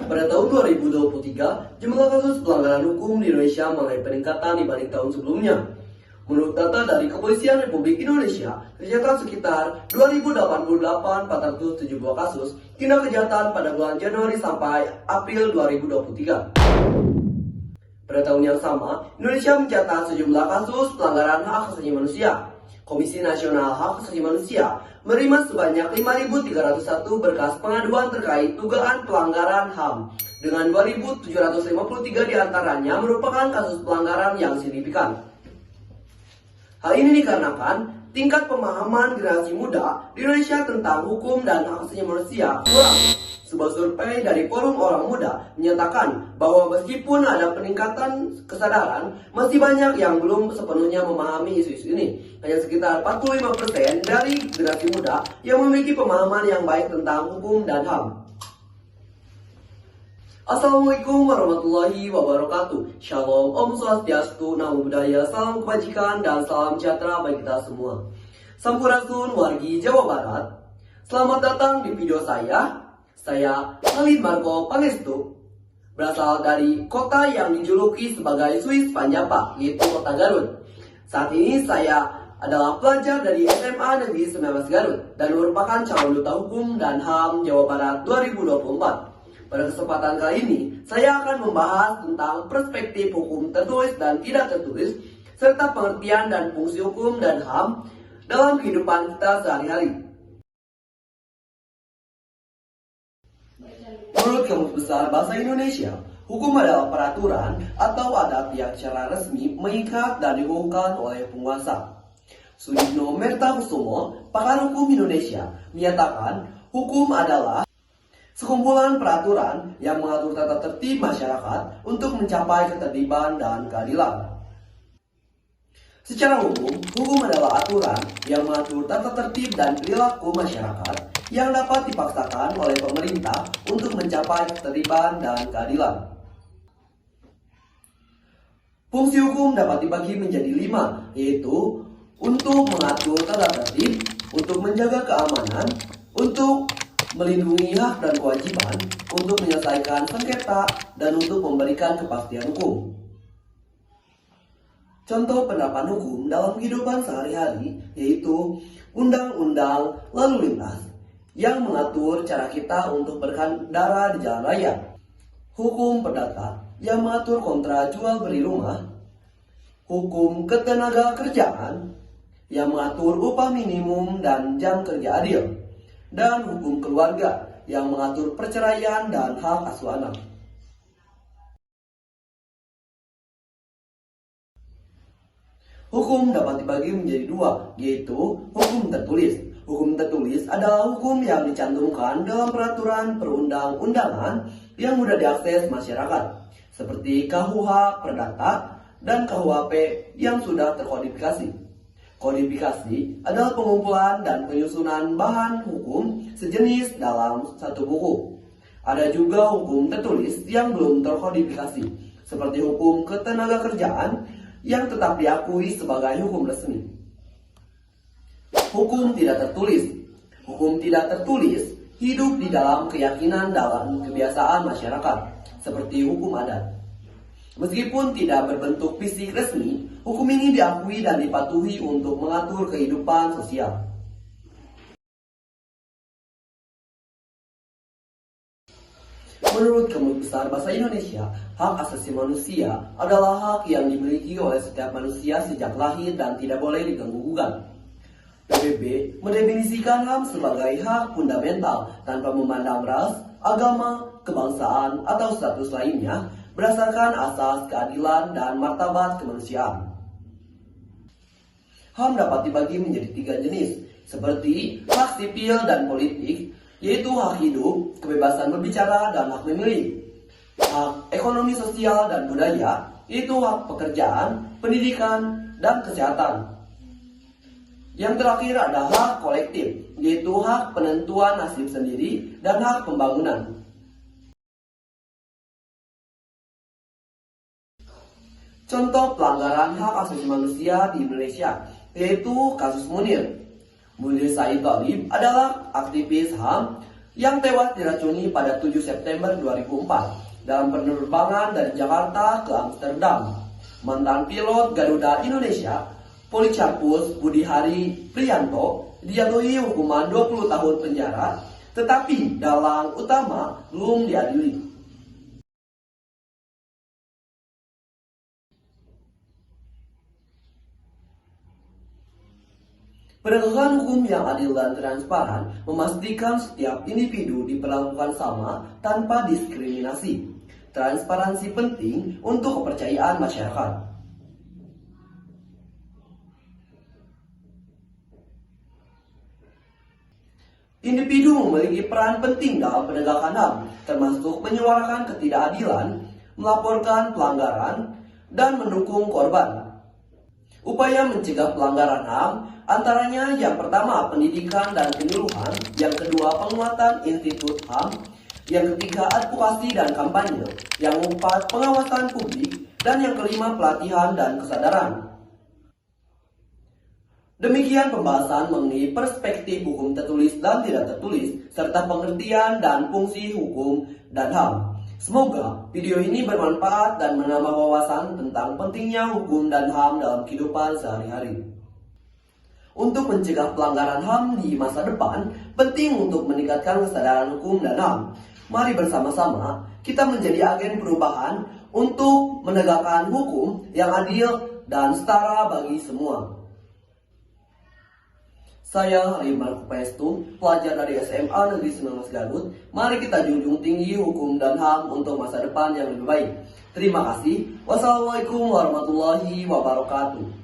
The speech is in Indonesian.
Pada tahun 2023, jumlah kasus pelanggaran hukum di Indonesia mengalami peningkatan dibanding tahun sebelumnya. Menurut data dari Kepolisian Republik Indonesia, tercatat sekitar 2.088.470 kasus tindak kejahatan pada bulan Januari sampai April 2023. Pada tahun yang sama, Indonesia mencatat sejumlah kasus pelanggaran hak asasi manusia. Komisi Nasional Hak Asasi Manusia menerima sebanyak 5.301 berkas pengaduan terkait dugaan pelanggaran HAM, dengan 2.753 diantaranya merupakan kasus pelanggaran yang signifikan. Hal ini dikarenakan tingkat pemahaman generasi muda di Indonesia tentang hukum dan hak asasi manusia kurang. Sebuah survei dari Forum Orang Muda menyatakan bahwa meskipun ada peningkatan kesadaran, masih banyak yang belum sepenuhnya memahami isu-isu ini. Hanya sekitar 45% dari generasi muda yang memiliki pemahaman yang baik tentang hukum dan HAM. Assalamualaikum warahmatullahi wabarakatuh. Shalom, Om Swastiastu, Namo Buddhaya, salam kebajikan dan salam sejahtera bagi kita semua. Sampurasun wargi Jawa Barat. Selamat datang di video saya. Saya Khalid Marco Pangestu, berasal dari kota yang dijuluki sebagai Swiss Panjapa, yaitu kota Garut. Saat ini saya adalah pelajar dari SMA Negeri 19 Garut dan merupakan calon duta hukum dan HAM Jawa Barat 2024. Pada kesempatan kali ini, saya akan membahas tentang perspektif hukum tertulis dan tidak tertulis, serta pengertian dan fungsi hukum dan HAM dalam kehidupan kita sehari-hari. Menurut Kamus Besar Bahasa Indonesia, hukum adalah peraturan atau adat yang secara resmi mengikat dan diumumkan oleh penguasa. Sudibno Mertakusumo, pakar hukum Indonesia, menyatakan hukum adalah sekumpulan peraturan yang mengatur tata tertib masyarakat untuk mencapai ketertiban dan keadilan. Secara umum, hukum adalah aturan yang mengatur tata tertib dan perilaku masyarakat yang dapat dipaksakan oleh pemerintah untuk mencapai ketertiban dan keadilan. Fungsi hukum dapat dibagi menjadi 5, yaitu untuk mengatur tata tertib, untuk menjaga keamanan, untuk melindungi hak dan kewajiban, untuk menyelesaikan sengketa, dan untuk memberikan kepastian hukum. Contoh penerapan hukum dalam kehidupan sehari-hari yaitu Undang-Undang Lalu Lintas yang mengatur cara kita untuk berkendara di jalan raya, hukum perdata yang mengatur kontrak jual beli rumah, hukum ketenaga kerjaan yang mengatur upah minimum dan jam kerja adil, dan hukum keluarga yang mengatur perceraian dan hak asuh anak. Hukum dapat dibagi menjadi 2, yaitu hukum tertulis. Hukum tertulis adalah hukum yang dicantumkan dalam peraturan perundang-undangan yang mudah diakses masyarakat, seperti KUH Perdata dan KUHP yang sudah terkodifikasi. Kodifikasi adalah pengumpulan dan penyusunan bahan hukum sejenis dalam satu buku. Ada juga hukum tertulis yang belum terkodifikasi, seperti hukum ketenagakerjaan yang tetap diakui sebagai hukum resmi. Hukum tidak tertulis. Hukum tidak tertulis hidup di dalam keyakinan dan kebiasaan masyarakat, seperti hukum adat. Meskipun tidak berbentuk fisik resmi, hukum ini diakui dan dipatuhi untuk mengatur kehidupan sosial. Menurut Kamus Besar Bahasa Indonesia, hak asasi manusia adalah hak yang dimiliki oleh setiap manusia sejak lahir dan tidak boleh diganggu-gugat. PBB mendefinisikan HAM sebagai hak fundamental tanpa memandang ras, agama, kebangsaan, atau status lainnya berdasarkan asas keadilan dan martabat kemanusiaan. HAM dapat dibagi menjadi 3 jenis, seperti hak sipil dan politik, yaitu hak hidup, kebebasan berbicara, dan hak memilih. Hak ekonomi sosial dan budaya, yaitu hak pekerjaan, pendidikan, dan kesehatan. Yang terakhir ada hak kolektif, yaitu hak penentuan nasib sendiri dan hak pembangunan. Contoh pelanggaran hak asasi manusia di Indonesia, yaitu kasus Munir. Munir Said Thalib adalah aktivis HAM yang tewas diracuni pada 7 September 2004 dalam penerbangan dari Jakarta ke Amsterdam. Mantan pilot Garuda Indonesia, Policarpus Budi Hari Priyanto, dijatuhi hukuman 20 tahun penjara, tetapi dalang utama belum diadili. Penegakan hukum yang adil dan transparan memastikan setiap individu diperlakukan sama tanpa diskriminasi. Transparansi penting untuk kepercayaan masyarakat. Individu memiliki peran penting dalam penegakan HAM, termasuk menyuarakan ketidakadilan, melaporkan pelanggaran, dan mendukung korban. Upaya mencegah pelanggaran HAM antaranya yang pertama pendidikan dan penyuluhan, yang kedua penguatan institut HAM, yang ketiga advokasi dan kampanye, yang keempat pengawasan publik, dan yang kelima pelatihan dan kesadaran. Demikian pembahasan mengenai perspektif hukum tertulis dan tidak tertulis, serta pengertian dan fungsi hukum dan HAM. Semoga video ini bermanfaat dan menambah wawasan tentang pentingnya hukum dan HAM dalam kehidupan sehari-hari. Untuk mencegah pelanggaran HAM di masa depan, penting untuk meningkatkan kesadaran hukum dan HAM. Mari bersama-sama kita menjadi agen perubahan untuk menegakkan hukum yang adil dan setara bagi semua. Saya Halim Marco Paestu, pelajar dari SMA Negeri 19 Garut. Mari kita junjung tinggi hukum dan HAM untuk masa depan yang lebih baik. Terima kasih. Wassalamualaikum warahmatullahi wabarakatuh.